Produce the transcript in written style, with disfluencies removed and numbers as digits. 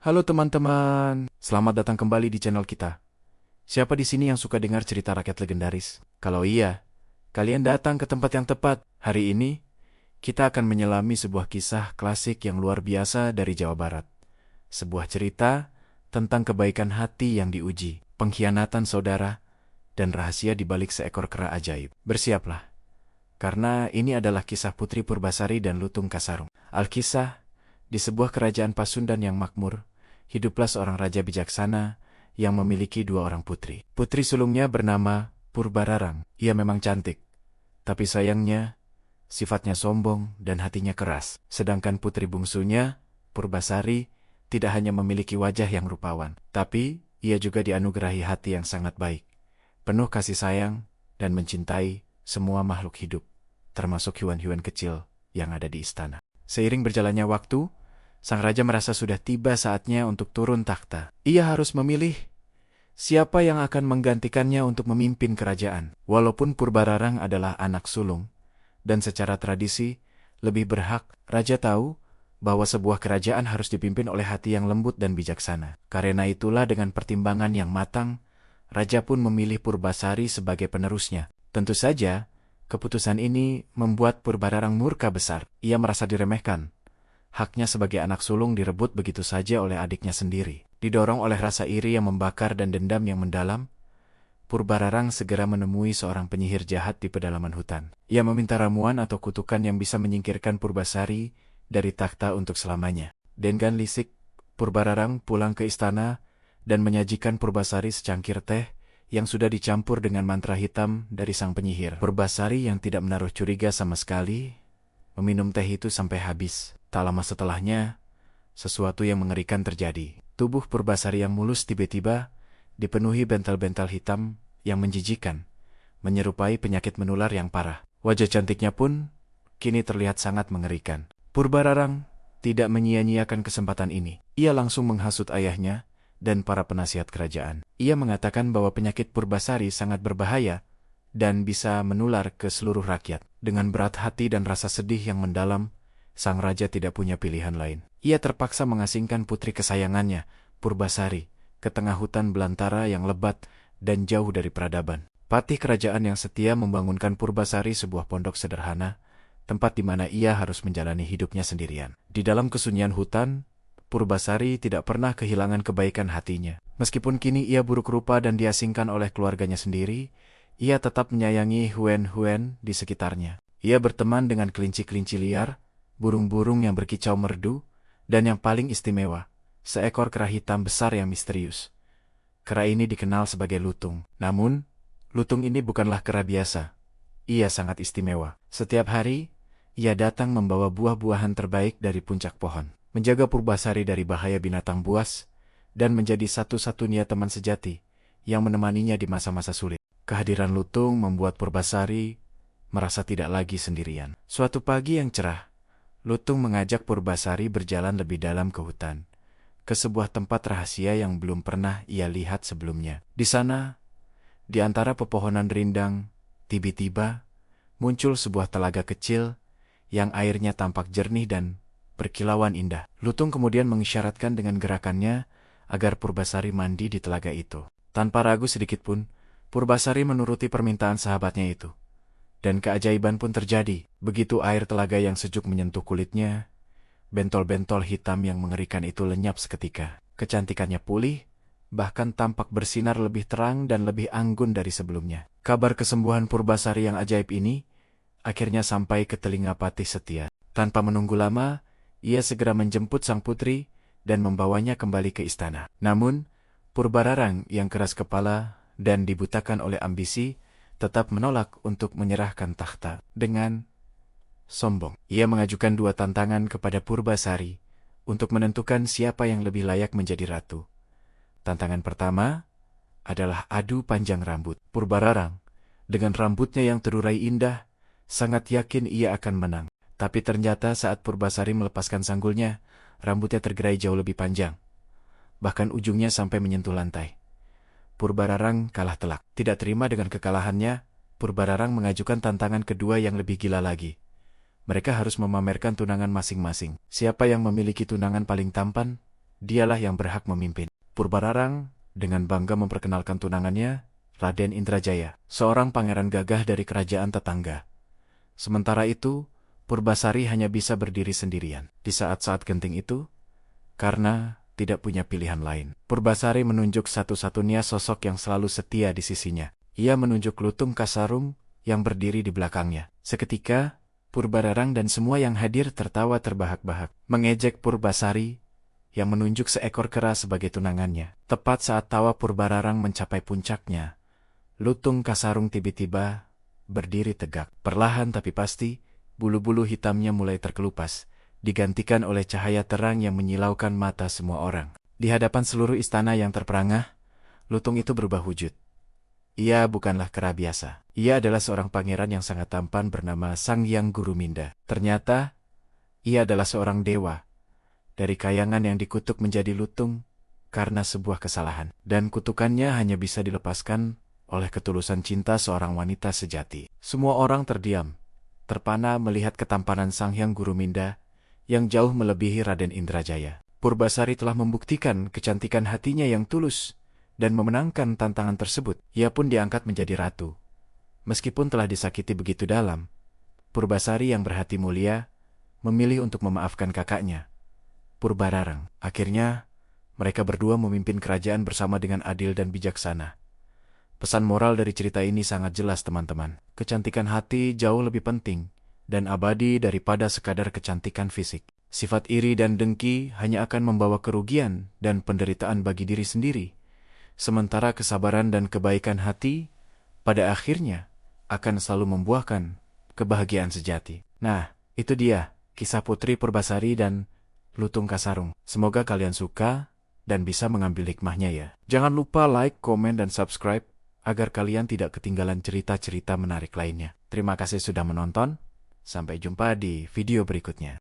Halo teman-teman, selamat datang kembali di channel kita. Siapa di sini yang suka dengar cerita rakyat legendaris? Kalau iya, kalian datang ke tempat yang tepat. Hari ini, kita akan menyelami sebuah kisah klasik yang luar biasa dari Jawa Barat. Sebuah cerita tentang kebaikan hati yang diuji, pengkhianatan saudara, dan rahasia di balik seekor kera ajaib. Bersiaplah, karena ini adalah kisah Putri Purbasari dan Lutung Kasarung. Alkisah, di sebuah kerajaan Pasundan yang makmur, hiduplah seorang raja bijaksana yang memiliki dua orang putri. Putri sulungnya bernama Purbararang. Ia memang cantik, tapi sayangnya sifatnya sombong dan hatinya keras. Sedangkan putri bungsunya, Purbasari, tidak hanya memiliki wajah yang rupawan, tapi ia juga dianugerahi hati yang sangat baik, penuh kasih sayang dan mencintai semua makhluk hidup, termasuk hewan-hewan kecil yang ada di istana. Seiring berjalannya waktu, sang raja merasa sudah tiba saatnya untuk turun takhta. Ia harus memilih siapa yang akan menggantikannya untuk memimpin kerajaan. Walaupun Purbararang adalah anak sulung, dan secara tradisi lebih berhak, raja tahu bahwa sebuah kerajaan harus dipimpin oleh hati yang lembut dan bijaksana. Karena itulah dengan pertimbangan yang matang, raja pun memilih Purbasari sebagai penerusnya. Tentu saja, keputusan ini membuat Purbararang murka besar. Ia merasa diremehkan. Haknya sebagai anak sulung direbut begitu saja oleh adiknya sendiri. Didorong oleh rasa iri yang membakar dan dendam yang mendalam, Purbararang segera menemui seorang penyihir jahat di pedalaman hutan. Ia meminta ramuan atau kutukan yang bisa menyingkirkan Purbasari dari takhta untuk selamanya. Dengan lisik, Purbararang pulang ke istana dan menyajikan Purbasari secangkir teh yang sudah dicampur dengan mantra hitam dari sang penyihir. Purbasari yang tidak menaruh curiga sama sekali, meminum teh itu sampai habis. Tak lama setelahnya, sesuatu yang mengerikan terjadi. Tubuh Purbasari yang mulus tiba-tiba dipenuhi bentel-bentel hitam yang menjijikan, menyerupai penyakit menular yang parah. Wajah cantiknya pun kini terlihat sangat mengerikan. Purbararang tidak menyia-nyiakan kesempatan ini. Ia langsung menghasut ayahnya dan para penasihat kerajaan. Ia mengatakan bahwa penyakit Purbasari sangat berbahaya dan bisa menular ke seluruh rakyat. Dengan berat hati dan rasa sedih yang mendalam, sang raja tidak punya pilihan lain. Ia terpaksa mengasingkan putri kesayangannya, Purbasari, ke tengah hutan belantara yang lebat dan jauh dari peradaban. Patih kerajaan yang setia membangunkan Purbasari sebuah pondok sederhana, tempat di mana ia harus menjalani hidupnya sendirian. Di dalam kesunyian hutan, Purbasari tidak pernah kehilangan kebaikan hatinya. Meskipun kini ia buruk rupa dan diasingkan oleh keluarganya sendiri, ia tetap menyayangi hewan-hewan di sekitarnya. Ia berteman dengan kelinci-kelinci liar, burung-burung yang berkicau merdu, dan yang paling istimewa, seekor kera hitam besar yang misterius. Kera ini dikenal sebagai Lutung. Namun, Lutung ini bukanlah kera biasa. Ia sangat istimewa. Setiap hari, ia datang membawa buah-buahan terbaik dari puncak pohon, menjaga Purbasari dari bahaya binatang buas, dan menjadi satu-satunya teman sejati yang menemaninya di masa-masa sulit. Kehadiran Lutung membuat Purbasari merasa tidak lagi sendirian. Suatu pagi yang cerah, Lutung mengajak Purbasari berjalan lebih dalam ke hutan, ke sebuah tempat rahasia yang belum pernah ia lihat sebelumnya. Di sana, di antara pepohonan rindang, tiba-tiba muncul sebuah telaga kecil yang airnya tampak jernih dan berkilauan indah. Lutung kemudian mengisyaratkan dengan gerakannya agar Purbasari mandi di telaga itu. Tanpa ragu sedikitpun, Purbasari menuruti permintaan sahabatnya itu. Dan keajaiban pun terjadi. Begitu air telaga yang sejuk menyentuh kulitnya, bentol-bentol hitam yang mengerikan itu lenyap seketika. Kecantikannya pulih, bahkan tampak bersinar lebih terang dan lebih anggun dari sebelumnya. Kabar kesembuhan Purbasari yang ajaib ini akhirnya sampai ke telinga Patih Setia. Tanpa menunggu lama, ia segera menjemput sang putri dan membawanya kembali ke istana. Namun, Purbararang yang keras kepala dan dibutakan oleh ambisi tetap menolak untuk menyerahkan takhta. Dengan sombong, ia mengajukan dua tantangan kepada Purbasari untuk menentukan siapa yang lebih layak menjadi ratu. Tantangan pertama adalah adu panjang rambut. Purbararang, dengan rambutnya yang terurai indah, sangat yakin ia akan menang. Tapi ternyata saat Purbasari melepaskan sanggulnya, rambutnya tergerai jauh lebih panjang. Bahkan ujungnya sampai menyentuh lantai. Purbararang kalah telak. Tidak terima dengan kekalahannya, Purbararang mengajukan tantangan kedua yang lebih gila lagi. Mereka harus memamerkan tunangan masing-masing. Siapa yang memiliki tunangan paling tampan, dialah yang berhak memimpin. Purbararang dengan bangga memperkenalkan tunangannya, Raden Indrajaya, seorang pangeran gagah dari kerajaan tetangga. Sementara itu, Purbasari hanya bisa berdiri sendirian. Di saat-saat genting itu, karena tidak punya pilihan lain, Purbasari menunjuk satu-satunya sosok yang selalu setia di sisinya. Ia menunjuk Lutung Kasarung yang berdiri di belakangnya. Seketika, Purbararang dan semua yang hadir tertawa terbahak-bahak, mengejek Purbasari yang menunjuk seekor kera sebagai tunangannya. Tepat saat tawa Purbararang mencapai puncaknya, Lutung Kasarung tiba-tiba berdiri tegak. Perlahan tapi pasti, bulu-bulu hitamnya mulai terkelupas, digantikan oleh cahaya terang yang menyilaukan mata semua orang. Di hadapan seluruh istana yang terperangah, Lutung itu berubah wujud. Ia bukanlah kera biasa. Ia adalah seorang pangeran yang sangat tampan bernama Sang Hyang Guruminda. Ternyata, ia adalah seorang dewa dari kayangan yang dikutuk menjadi lutung karena sebuah kesalahan. Dan kutukannya hanya bisa dilepaskan oleh ketulusan cinta seorang wanita sejati. Semua orang terdiam, terpana melihat ketampanan Sang Hyang Guruminda yang jauh melebihi Raden Indrajaya. Purbasari telah membuktikan kecantikan hatinya yang tulus dan memenangkan tantangan tersebut. Ia pun diangkat menjadi ratu. Meskipun telah disakiti begitu dalam, Purbasari yang berhati mulia memilih untuk memaafkan kakaknya, Purbararang. Akhirnya, mereka berdua memimpin kerajaan bersama dengan adil dan bijaksana. Pesan moral dari cerita ini sangat jelas, teman-teman. Kecantikan hati jauh lebih penting dan abadi daripada sekadar kecantikan fisik. Sifat iri dan dengki hanya akan membawa kerugian dan penderitaan bagi diri sendiri. Sementara kesabaran dan kebaikan hati pada akhirnya akan selalu membuahkan kebahagiaan sejati. Nah, itu dia kisah Putri Purbasari dan Lutung Kasarung. Semoga kalian suka dan bisa mengambil hikmahnya ya. Jangan lupa like, komen, dan subscribe agar kalian tidak ketinggalan cerita-cerita menarik lainnya. Terima kasih sudah menonton. Sampai jumpa di video berikutnya.